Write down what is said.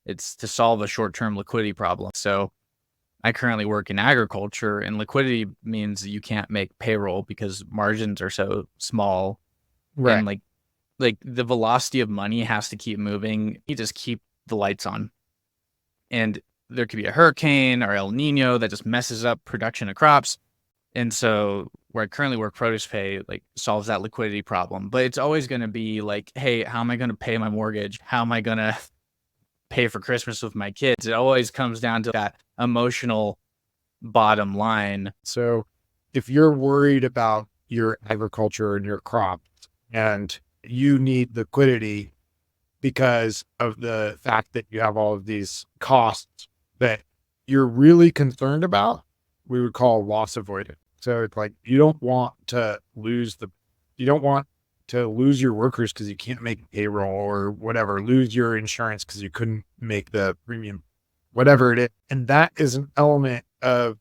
It's to solve a short-term liquidity problem. So I currently work in agriculture, and liquidity means that you can't make payroll because margins are so small, Right. and like the velocity of money has to keep moving. You just keep the lights on, and there could be a hurricane or El Nino that just messes up production of crops. And so where I currently work, Produce Pay like solves that liquidity problem. But it's always going to be like, hey, how am I going to pay my mortgage? How am I going to pay for Christmas with my kids? It always comes down to that emotional bottom line. So if you're worried about your agriculture and your crops and you need liquidity because of the fact that you have all of these costs that you're really concerned about, we would call loss avoidance. So it's like you don't want to you don't want to lose your workers because you can't make payroll or whatever, lose your insurance because you couldn't make the premium, whatever it is. And that is an element of